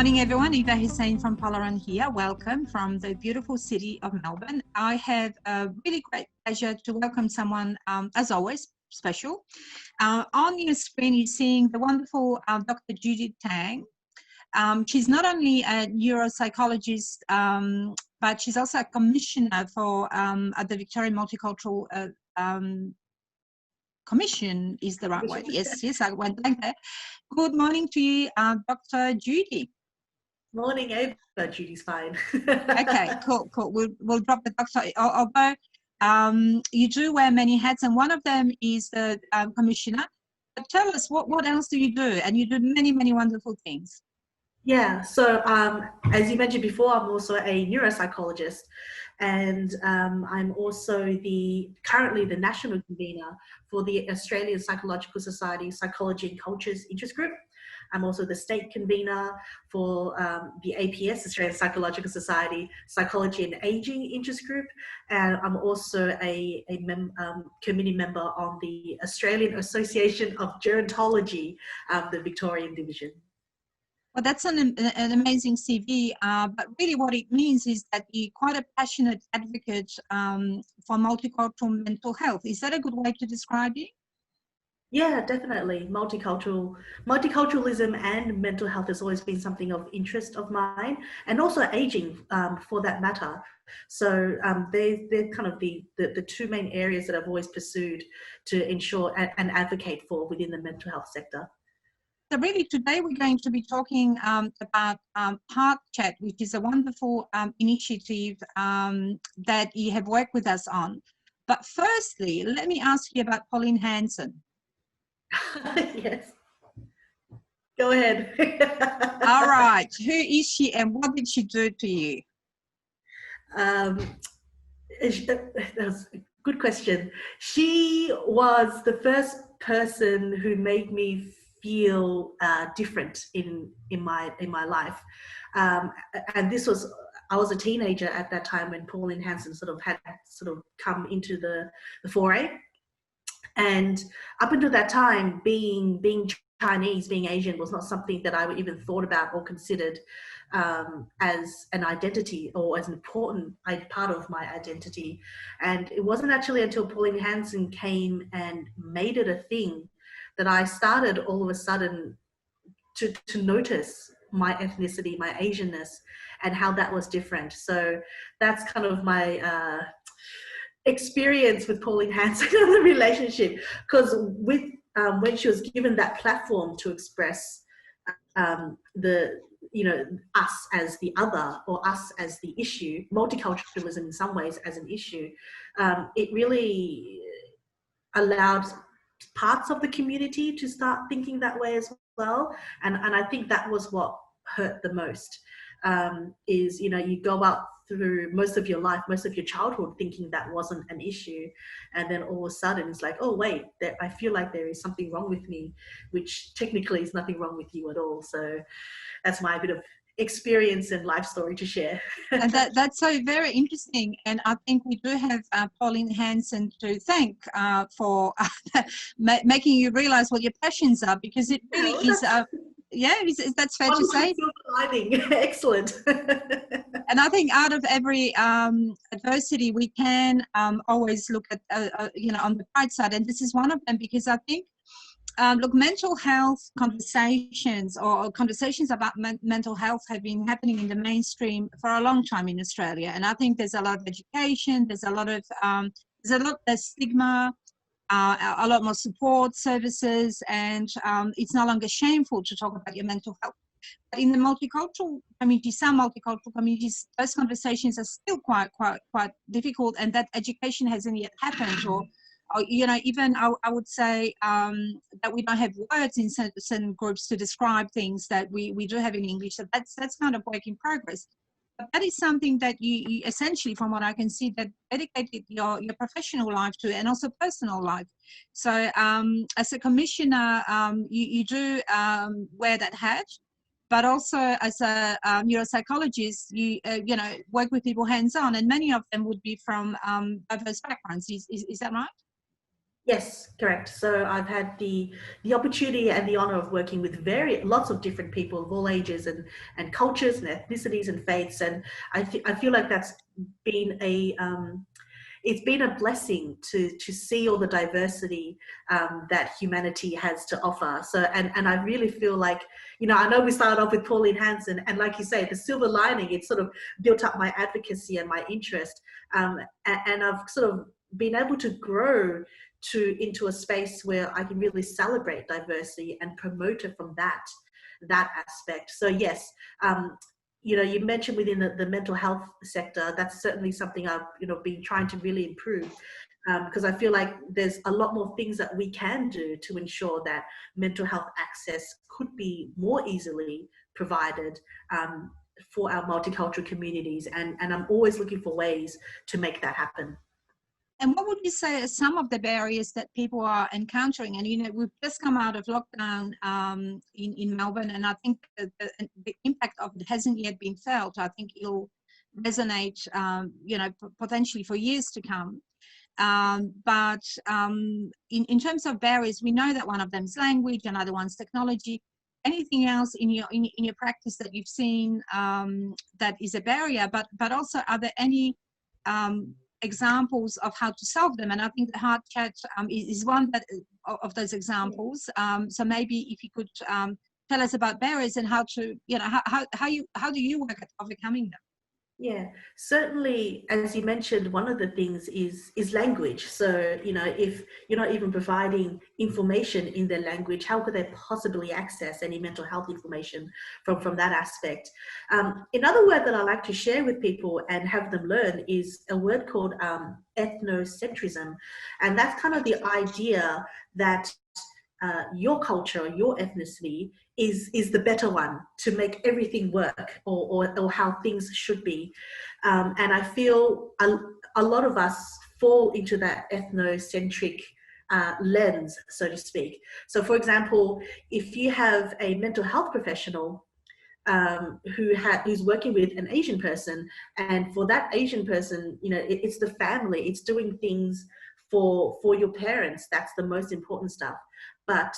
morning, everyone. Eva Hussein from Polaron here. Welcome from the beautiful city of Melbourne. I have a really great pleasure to welcome someone, as always, special. On your screen, you're seeing the wonderful Dr. Judy Tang. She's not only a neuropsychologist, but she's also a commissioner for at the Victorian Multicultural Commission is the right word. Yes, I went blank there. Good morning to you, Dr. Judy. Morning, Ava. Judy's fine. Okay, cool. We'll drop the doctor. Although you do wear many hats, and one of them is the commissioner. But tell us, what else do you do? And you do many wonderful things. Yeah, so as you mentioned before, I'm also a neuropsychologist, and I'm also currently the national convener for the Australian Psychological Society Psychology and Cultures Interest Group. I'm also the state convener for the APS, Australian Psychological Society Psychology and Aging Interest Group, and I'm also a committee member on the Australian Association of Gerontology, the Victorian division. Well, that's an amazing CV, but really what it means is that you're quite a passionate advocate for multicultural mental health. Is that a good way to describe you? Yeah, definitely. Multiculturalism and mental health has always been something of interest of mine, and also aging for that matter. So they're kind of the two main areas that I've always pursued to ensure and advocate for within the mental health sector. So really today we're going to be talking about HeartChat, which is a wonderful initiative that you have worked with us on. But firstly, let me ask you about Pauline Hanson. Yes. Go ahead. All right. Who is she and what did she do to you? That's a good question. She was the first person who made me feel different in my life, and this was, I was a teenager at that time when Pauline Hanson had come into the foray, and up until that time, being Chinese, being Asian was not something that I even thought about or considered as an identity or as an important part of my identity. And it wasn't actually until Pauline Hanson came and made it a thing that I started all of a sudden to notice my ethnicity, my Asianness, and how that was different. So that's kind of my experience with Pauline Hanson and the relationship, because with when she was given that platform to express us as the other or us as the issue, multiculturalism in some ways as an issue, it really allowed parts of the community to start thinking that way as well. And I think that was what hurt the most, is, you go out through most of your life, most of your childhood thinking that wasn't an issue, and then all of a sudden it's like, oh wait, I feel like there is something wrong with me, which technically is nothing wrong with you at all. So that's my bit of experience and life story to share. And that's so very interesting, and I think we do have Pauline Hanson to thank for making you realize what your passions are, because it really is that's fair to say. Excellent. And I think out of every adversity we can always look at on the bright side, and this is one of them, because I think look, mental health conversations or conversations about mental health have been happening in the mainstream for a long time in Australia. And I think there's a lot of education, there's a lot of less stigma, a lot more support services, and it's no longer shameful to talk about your mental health. But in the multicultural community, some multicultural communities, those conversations are still quite difficult, and that education hasn't yet happened, or even I would say that we don't have words in certain groups to describe things that we do have in English. So that's kind of work in progress. But that is something that you essentially, from what I can see, that dedicated your professional life to, and also personal life. So as a commissioner, you do wear that hat, but also as a neuropsychologist, you work with people hands-on, and many of them would be from diverse backgrounds. Is that right? Yes, correct. So I've had the opportunity and the honor of working with lots of different people of all ages and cultures and ethnicities and faiths, and I feel like that's been it's been a blessing to see all the diversity that humanity has to offer. So and I really feel like, you know, I know we started off with Pauline Hanson, and like you say, the silver lining, it sort of built up my advocacy and my interest, and I've sort of been able to grow into a space where I can really celebrate diversity and promote it from that aspect. So yes, you know, you mentioned within the mental health sector, that's certainly something I've, you know, been trying to really improve, because I feel like there's a lot more things that we can do to ensure that mental health access could be more easily provided for our multicultural communities, and I'm always looking for ways to make that happen. And what would you say are some of the barriers that people are encountering? And, you know, we've just come out of lockdown in Melbourne, and I think the impact of it hasn't yet been felt. I think it'll resonate, you know, potentially for years to come. But in terms of barriers, we know that one of them is language, another one's technology. Anything else in your practice that you've seen that is a barrier? But also, are there any examples of how to solve them? And I think the HeartChat is one of those examples. So maybe if you could tell us about barriers and how to, you know, how do you work at overcoming them? Yeah, certainly, as you mentioned, one of the things is language. So, you know, if you're not even providing information in their language, how could they possibly access any mental health information from that aspect? Another word that I like to share with people and have them learn is a word called ethnocentrism. And that's kind of the idea that your culture, your ethnicity is the better one to make everything work, or how things should be. And I feel a lot of us fall into that ethnocentric lens, so to speak. So for example, if you have a mental health professional who's working with an Asian person, and for that Asian person, you know, it's the family, it's doing things for your parents, that's the most important stuff. But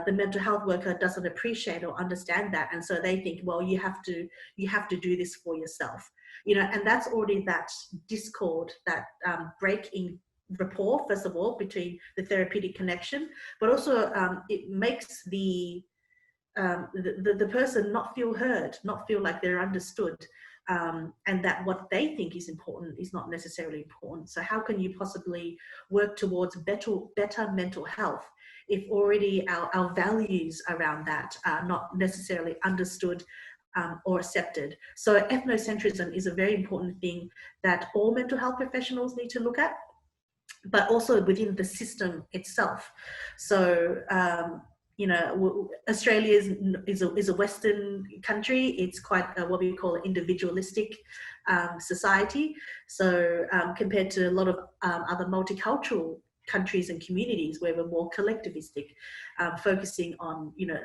the mental health worker doesn't appreciate or understand that, and so they think, well, you have to do this for yourself, you know, and that's already that discord, that break in rapport, first of all, between the therapeutic connection, but also it makes the person not feel heard, not feel like they're understood, and that what they think is important is not necessarily important. So how can you possibly work towards better mental health if already our values around that are not necessarily understood or accepted? So ethnocentrism is a very important thing that all mental health professionals need to look at, but also within the system itself. So you know, Australia is a Western country. It's quite what we call an individualistic society. So compared to a lot of other multicultural countries and communities where we're more collectivistic, focusing on, you know,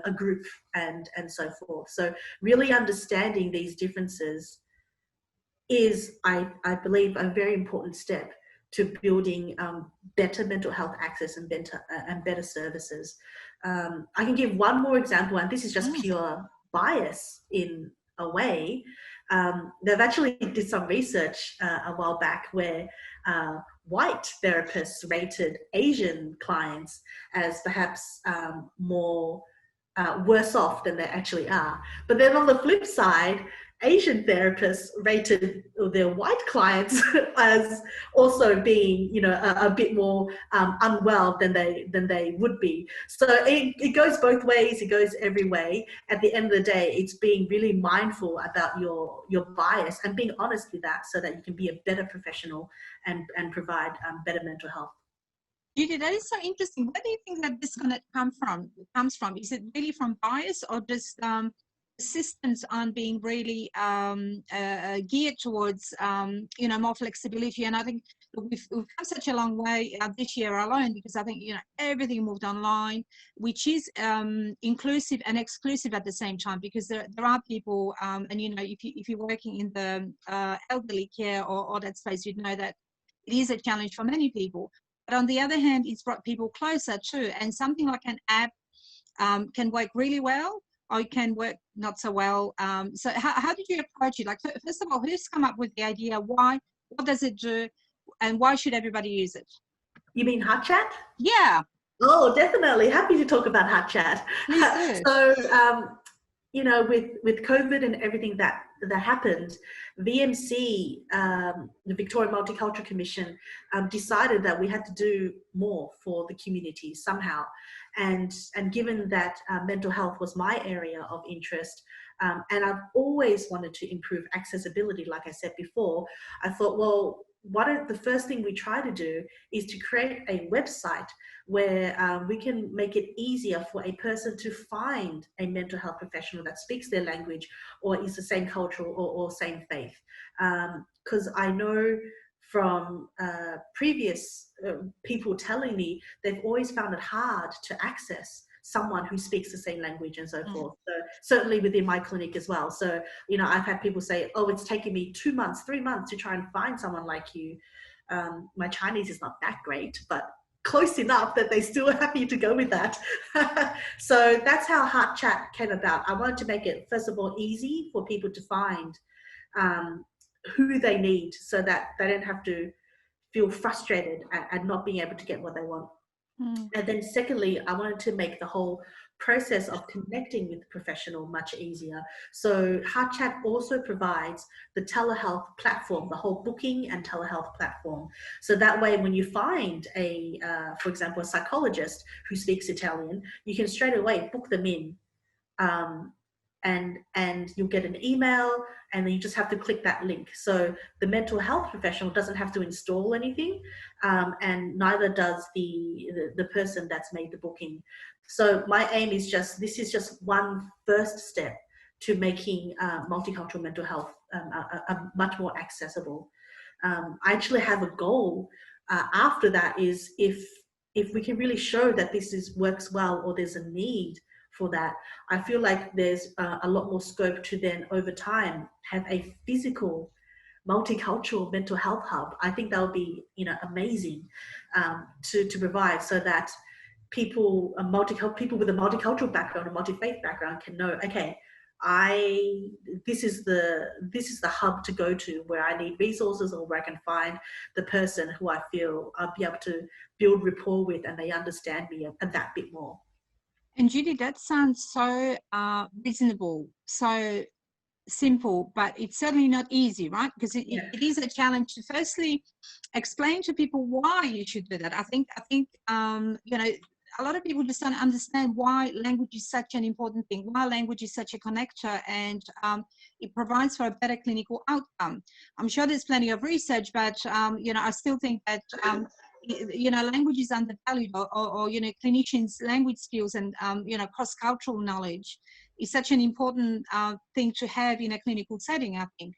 a group and so forth. So really understanding these differences is, I believe, a very important step to building better mental health access and better services. I can give one more example, and this is just pure bias in a way. They've actually did some research a while back where white therapists rated Asian clients as perhaps more worse off than they actually are. But then on the flip side, Asian therapists rated their white clients as also being, you know, a bit more unwell than they would be. So it goes both ways. It goes every way. At the end of the day, it's being really mindful about your bias and being honest with that, so that you can be a better professional and provide better mental health. Judy, that is so interesting. Where do you think that disconnect comes from? Is it really from bias, or just systems aren't being really geared towards you know, more flexibility? And I think we've come such a long way this year alone, because I think, you know, everything moved online, which is inclusive and exclusive at the same time, because there are people and, you know, if you're working in the elderly care or that space, you'd know that it is a challenge for many people. but on the other hand, it's brought people closer too. And something like an app can work really well, or it can work not so well. So how did you approach it? Like, first of all, who's come up with the idea? Why? What does it do? And why should everybody use it? You mean HeartChat? Yeah. Oh, definitely. Happy to talk about HeartChat. Please do. So, you know, with COVID and everything that happened, VMC, the Victorian Multicultural Commission, decided that we had to do more for the community somehow. And given that mental health was my area of interest, and I've always wanted to improve accessibility, like I said before, I thought, well, the first thing we try to do is to create a website where we can make it easier for a person to find a mental health professional that speaks their language or is the same cultural or same faith. Because I know from previous people telling me they've always found it hard to access someone who speaks the same language and so forth. So certainly within my clinic as well. So, you know, I've had people say, oh, it's taken me 2 months, 3 months to try and find someone like you. My Chinese is not that great, but close enough that they're still happy to go with that. So that's how HeartChat came about. I wanted to make it, first of all, easy for people to find who they need so that they don't have to feel frustrated and not being able to get what they want. And then secondly, I wanted to make the whole process of connecting with the professional much easier. So HeartChat also provides the telehealth platform, the whole booking and telehealth platform. So that way, when you find for example, a psychologist who speaks Italian, you can straight away book them in. And you'll get an email, and then you just have to click that link. So the mental health professional doesn't have to install anything, and neither does the person that's made the booking. So my aim is this is just one first step to making multicultural mental health much more accessible. I actually have a goal after that is if we can really show that this works well, or there's a need for that, I feel like there's a lot more scope to then over time have a physical multicultural mental health hub. I think that would be, you know, amazing to provide, so that people with a multicultural background, a multi-faith background can know, okay, this is the hub to go to where I need resources, or where I can find the person who I feel I'll be able to build rapport with, and they understand me a that bit more. And Judy, that sounds so reasonable, so simple, but it's certainly not easy, right? Because it is a challenge to firstly explain to people why you should do that. I think you know, a lot of people just don't understand why language is such an important thing, why language is such a connector, and it provides for a better clinical outcome. I'm sure there's plenty of research, but you know, I still think that you know, language is undervalued, or you know, clinicians' language skills and you know, cross-cultural knowledge is such an important thing to have in a clinical setting, I think.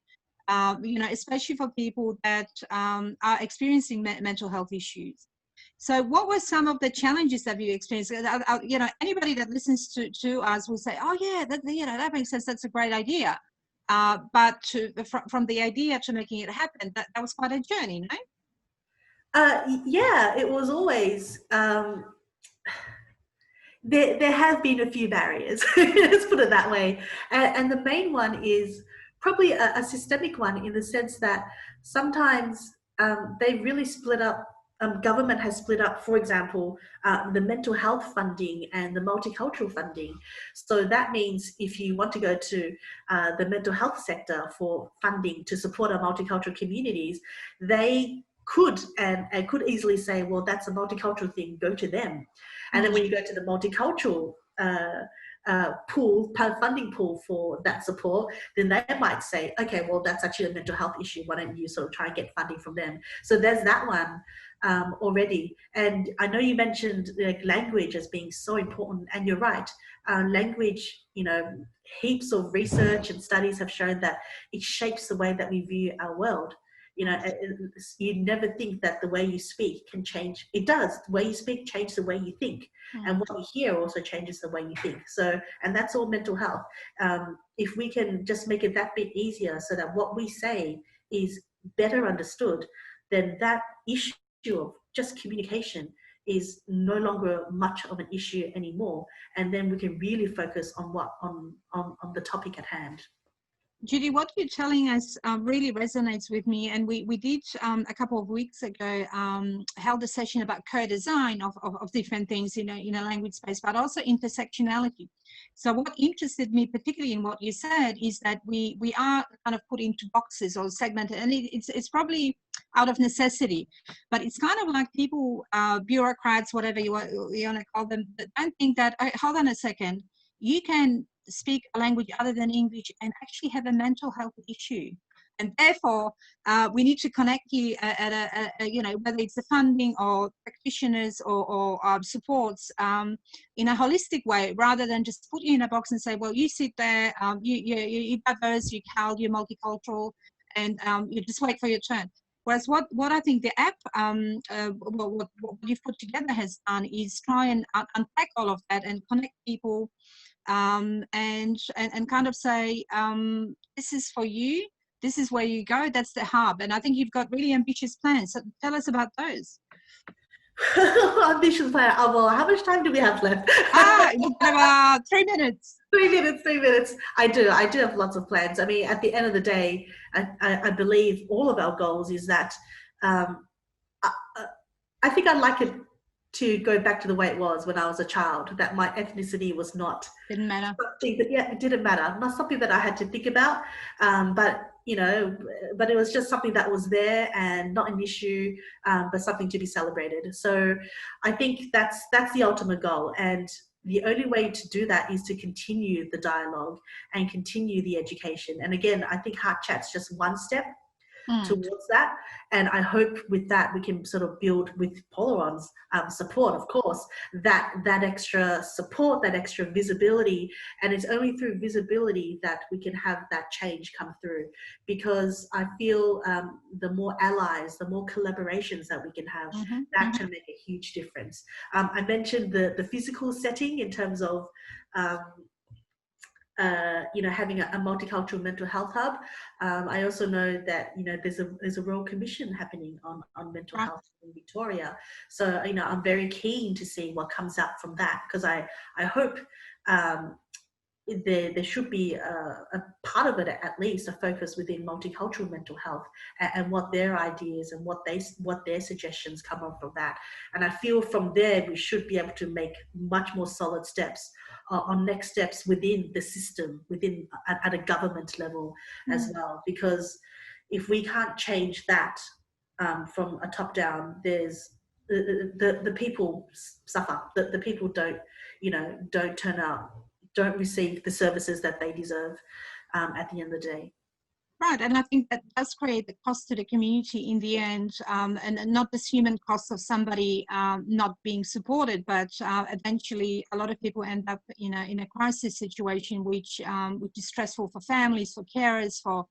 You know, especially for people that are experiencing mental health issues. So what were some of the challenges that you experienced? You know, anybody that listens to us will say, oh yeah, you know, that makes sense, that's a great idea. But from the idea to making it happen, that was quite a journey, no? Yeah, it was always, there have been a few barriers, let's put it that way. And the main one is probably a systemic one, in the sense that sometimes they really split up. Government has split up, for example, the mental health funding and the multicultural funding. So that means if you want to go to the mental health sector for funding to support our multicultural communities, they could could easily say, well, that's a multicultural thing, go to them. And then when you go to the multicultural funding pool for that support, then they might say, okay, well, that's actually a mental health issue, why don't you sort of try and get funding from them? So there's that one already. And I know you mentioned language as being so important, and you're right. Language, you know, heaps of research and studies have shown that it shapes the way that we view our world. You know, you never think that the way you speak can change. It does. The way you speak changes the way you think. And what you hear also changes the way you think. So, and that's all mental health. If we can just make it that bit easier so that what we say is better understood, then that issue of just communication is no longer much of an issue anymore, and then we can really focus on on the topic at hand. Judy, what you're telling us really resonates with me, and we did a couple of weeks ago held a session about co-design of different things in a language space, but also intersectionality. So what interested me particularly in what you said is that we are kind of put into boxes or segmented, and it's probably out of necessity, but it's kind of like people, bureaucrats, whatever you want to call them, that don't think that, oh, hold on a second, you can speak a language other than English and actually have a mental health issue. And therefore, we need to connect you at whether it's the funding or practitioners or supports in a holistic way, rather than just put you in a box and say, well, you sit there, you're diverse, you're CAL, you're multicultural, and you just wait for your turn. Whereas what I think the app, what you've put together has done is try and unpack all of that and connect people, and kind of say, this is for you, this is where you go, that's the hub. And I think you've got really ambitious plans. So tell us about those. Ambitious plan. Oh, well, how much time do we have left? We've got about 3 minutes. 3 minutes. I do have lots of plans. I mean, at the end of the day, I believe all of our goals is that I think I'd like it to go back to the way it was when I was a child, that my ethnicity was not didn't matter. It didn't matter. Not something that I had to think about, but it was just something that was there and not an issue, but something to be celebrated. So I think that's the ultimate goal, and the only way to do that is to continue the dialogue and continue the education. And again, I think HeartChat's just one step towards that, and I hope with that we can sort of build, with Polaron's support, of course, that extra support, that extra visibility. And it's only through visibility that we can have that change come through, because I feel the more allies, the more collaborations that we can have, that can make a huge difference. I mentioned the physical setting in terms of having a multicultural mental health hub. I also know that there's a Royal Commission happening on mental health in Victoria. So I'm very keen to see what comes out from that, because I hope there should be a part of it, at least a focus within multicultural mental health, and what their ideas and what their suggestions come up from that. And I feel from there we should be able to make much more solid steps on next steps within the system, at a government level as well. Because if we can't change that from a top down, there's the people suffer. The people don't turn out, don't receive the services that they deserve at the end of the day. Right, and I think that does create the cost to the community in the end, and not this human cost of somebody not being supported, but eventually a lot of people end up in a crisis situation, which is stressful for families, for carers, for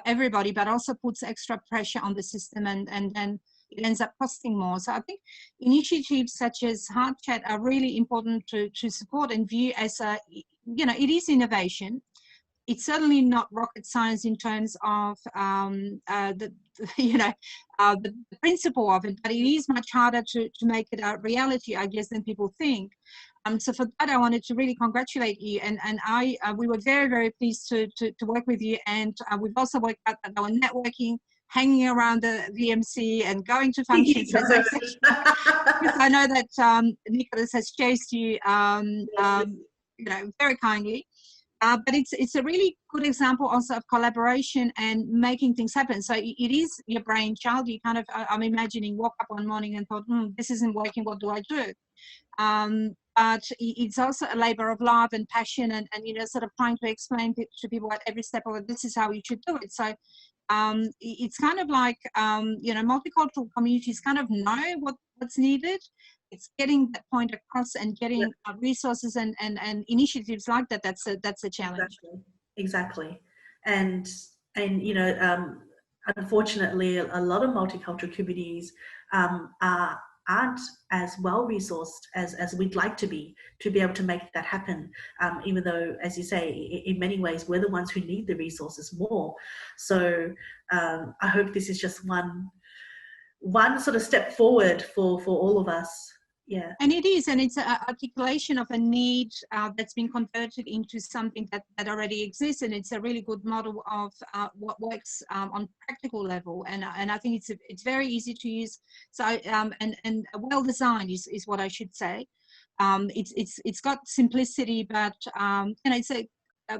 everybody, but also puts extra pressure on the system, and then it ends up costing more. So I think initiatives such as HeartChat are really important to support and view as it is innovation. It's certainly not rocket science in terms of the principle of it, but it is much harder to make it a reality, I guess, than people think. So for that, I wanted to really congratulate you, and we were very, very pleased to work with you, and we've also worked out that our networking, hanging around the VMC and going to functions. I know that Nicholas has chased you, very kindly. But it's a really good example also of collaboration and making things happen. So it is your brainchild. You kind of, I'm imagining, woke up one morning and thought, this isn't working, what do I do? But it's also a labor of love and passion, and sort of trying to explain to people at every step of it, this is how you should do it. So it's kind of like, multicultural communities kind of know what's needed. It's getting that point across and getting resources and initiatives like that. That's a challenge. Exactly. And unfortunately, a lot of multicultural communities aren't as well resourced as we'd like to be able to make that happen. Even though, as you say, in many ways, we're the ones who need the resources more. So I hope this is just one one sort of step forward for all of us. Yeah. And it is, and it's an articulation of a need that's been converted into something that already exists, and it's a really good model of what works on practical level. And I think it's very easy to use. So and well designed is what I should say. It's got simplicity, but you know,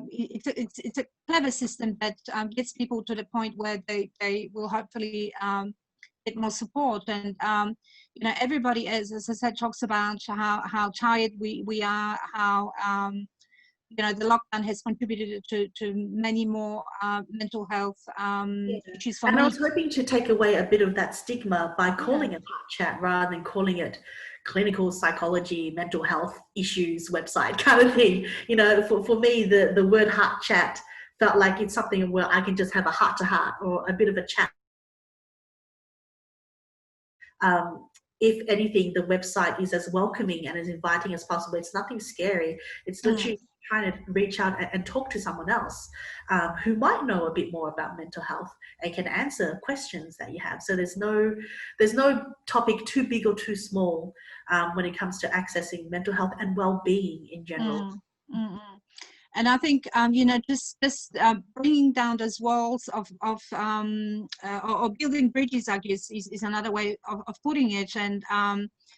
it's a clever system that gets people to the point where they will hopefully get more support. And you know, everybody, as I said, talks about how tired we are, how you know, the lockdown has contributed to many more mental health issues for and many. I was hoping to take away a bit of that stigma by calling it Heart Chat rather than calling it clinical psychology, mental health issues website kind of thing. You know, for me, the word Heart Chat felt like it's something where I can just have a heart-to-heart or a bit of a chat. If anything, the website is as welcoming and as inviting as possible. It's nothing scary. It's literally trying to reach out and talk to someone else who might know a bit more about mental health and can answer questions that you have. So there's no topic too big or too small when it comes to accessing mental health and well-being in general. And I think you know, just bringing down those walls or building bridges, I guess, is another way of putting it. And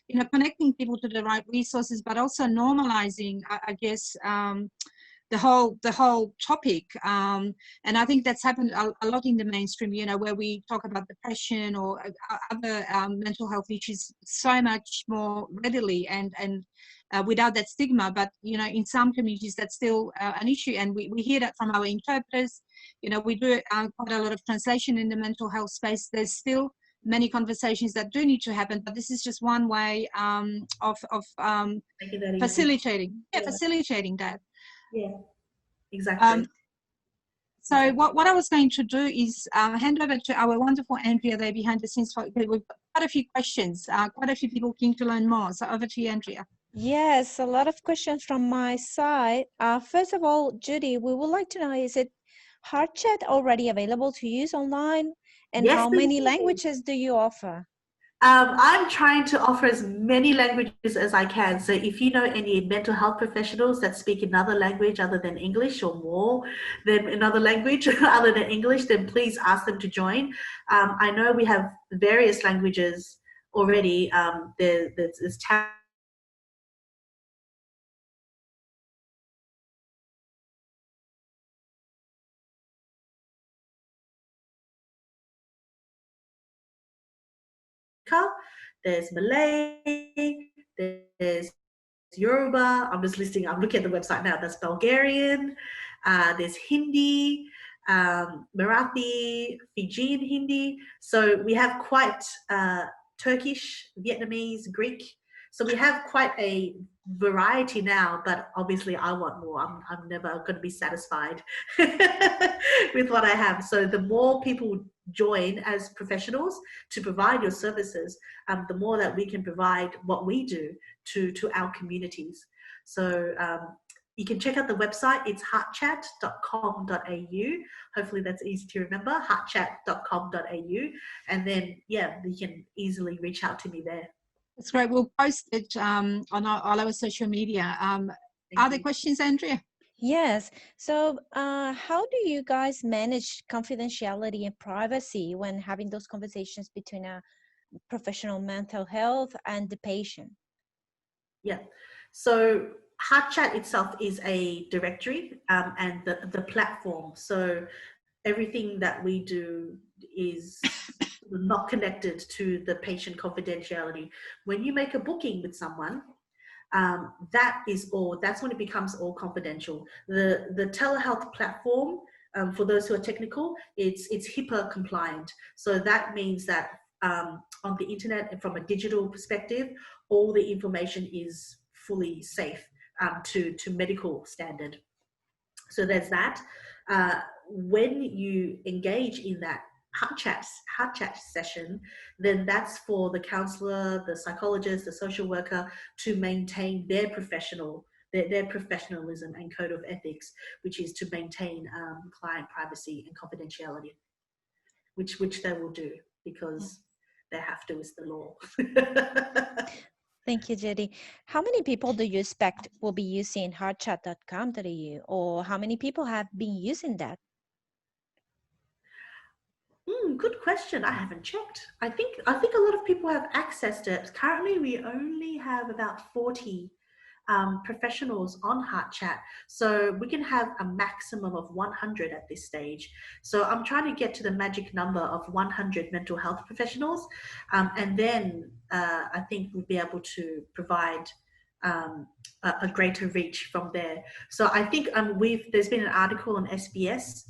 you know, connecting people to the right resources, but also normalizing, I guess, the whole topic. And I think that's happened a lot in the mainstream. You know, where we talk about depression or other mental health issues so much more readily and without that stigma. But you know, in some communities that's still an issue, and we hear that from our interpreters. You know, we do quite a lot of translation in the mental health space. There's still many conversations that do need to happen, but this is just one way of facilitating that. Yeah, exactly. So what I was going to do is hand over to our wonderful Andrea there behind the scenes. We've got quite a few questions, quite a few people keen to learn more. So over to you, Andrea. Yes, a lot of questions from my side. First of all, Judy, we would like to know, is it HeartChat already available to use online? And yes, how many languages do you offer? I'm trying to offer as many languages as I can. So if you know any mental health professionals that speak another language other than English, or more than another language other than English, then please ask them to join. I know we have various languages already. There's there's Malay, there's Yoruba. I'm looking at the website now. That's Bulgarian. There's Hindi, Marathi, Fijian Hindi. So we have quite Turkish, Vietnamese, Greek. So we have quite a variety now, but obviously I want more. I'm never going to be satisfied with what I have. So the more people join as professionals to provide your services, the more that we can provide what we do to our communities. So you can check out the website. It's heartchat.com.au. Hopefully that's easy to remember, heartchat.com.au. And then, yeah, you can easily reach out to me there. That's great. We'll post it on all our social media. Are there questions, Andrea? Yes. So how do you guys manage confidentiality and privacy when having those conversations between a professional mental health and the patient? Yeah. So HeartChat itself is a directory and the platform. So everything that we do is not connected to the patient confidentiality. When you make a booking with someone, that's when it becomes all confidential. The telehealth platform, for those who are technical, it's HIPAA compliant. So that means that on the internet and from a digital perspective, all the information is fully safe to medical standard. So there's that. When you engage in that HeartChat session, then that's for the counselor, the psychologist, the social worker to maintain their professionalism and code of ethics, which is to maintain client privacy and confidentiality, which they will do, because they have to, is the law. Thank you, Judy. How many people do you expect will be using heartchat.com.au, or how many people have been using that? Good question. I haven't checked. I think a lot of people have accessed it. Currently, we only have about 40 professionals on HeartChat, so we can have a maximum of 100 at this stage. So I'm trying to get to the magic number of 100 mental health professionals, and then I think we'll be able to provide a greater reach from there. So I think there's been an article on SBS.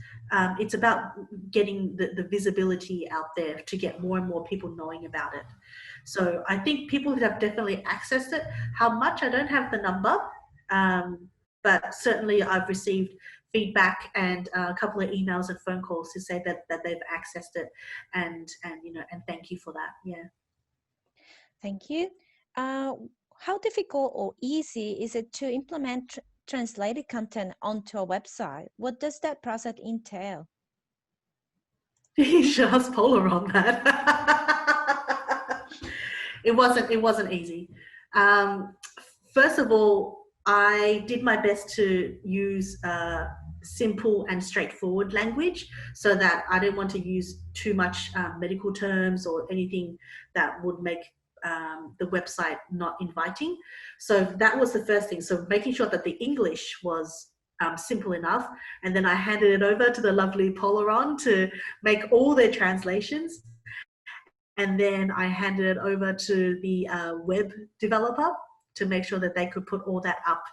It's about getting the visibility out there to get more and more people knowing about it. So I think people have definitely accessed it. How much, I don't have the number, but certainly I've received feedback and a couple of emails and phone calls to say that they've accessed it, and thank you for that. Yeah. Thank you. How difficult or easy is it to implement translated content onto a website? What does that process entail? You should ask Polaron that. It wasn't easy. First of all, I did my best to use simple and straightforward language, so that I didn't want to use too much medical terms or anything that would make the website not inviting. So that was the first thing. So making sure that the English was simple enough, and then I handed it over to the lovely Polaron to make all their translations, and then I handed it over to the web developer to make sure that they could put all that up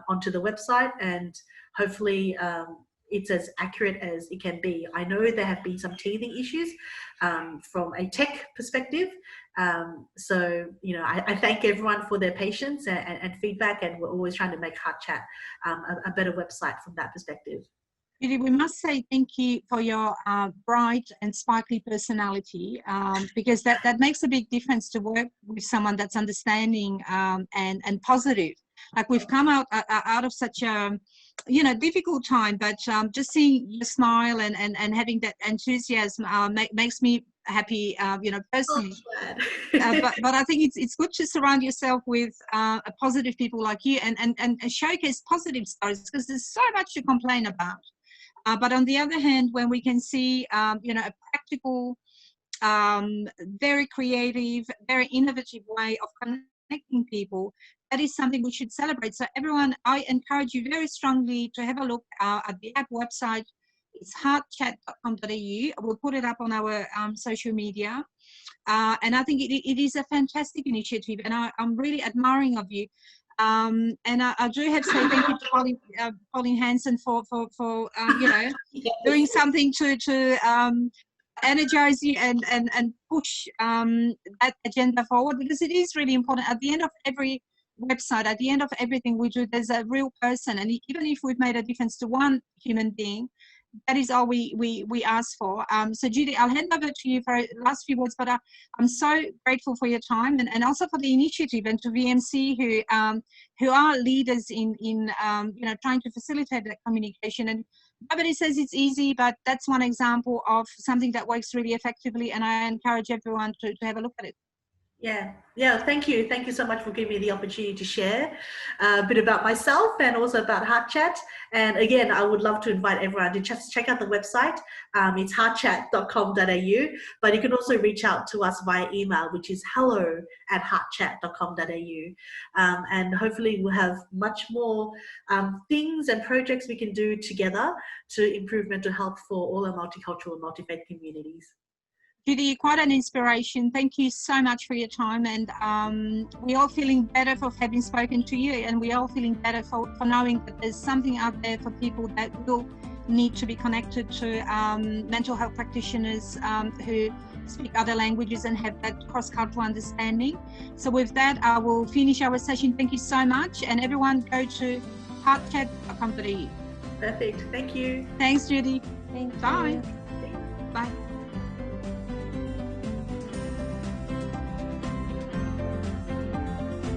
onto the website, and hopefully it's as accurate as it can be. I know there have been some teething issues from a tech perspective. So, I thank everyone for their patience and feedback, and we're always trying to make HeartChat a better website from that perspective. Judy, we must say thank you for your bright and sparkly personality, because that makes a big difference to work with someone that's understanding and positive. Like, we've come out of such a difficult time, but just seeing you smile and having that enthusiasm makes me happy, personally. But I think it's good to surround yourself with positive people like you and showcase positive stories, because there's so much to complain about. But on the other hand, when we can see, a practical, very creative, very innovative way of connecting people, that is something we should celebrate. So everyone, I encourage you very strongly to have a look at the app website. It's heartchat.com.au. We'll put it up on our social media. And I think it is a fantastic initiative, and I'm really admiring of you. And I do have to say thank you to Pauline Hanson for yes, doing something to energize you and push that agenda forward, because it is really important. At the end of every website, at the end of everything we do, there's a real person, and even if we've made a difference to one human being, that is all we ask for. So Judy, I'll hand over to you for last few words, but I'm so grateful for your time and also for the initiative, and to VMC who are leaders in trying to facilitate that communication. And nobody says it's easy, but that's one example of something that works really effectively, and I encourage everyone to have a look at it. Yeah, thank you so much for giving me the opportunity to share a bit about myself and also about HeartChat. And again, I would love to invite everyone to just check out the website. It's heartchat.com.au, but you can also reach out to us via email, which is hello@heartchat.com.au. And hopefully we'll have much more things and projects we can do together to improve mental health for all our multicultural and multi-faith communities. Judy, you're quite an inspiration. Thank you so much for your time, and we're all feeling better for having spoken to you, and we're all feeling better for knowing that there's something out there for people that will need to be connected to mental health practitioners who speak other languages and have that cross-cultural understanding. So with that, I will finish our session. Thank you so much, and everyone go to heartchat.com.au. Perfect. Thank you. Thanks, Judy. Thank Bye. you. Bye.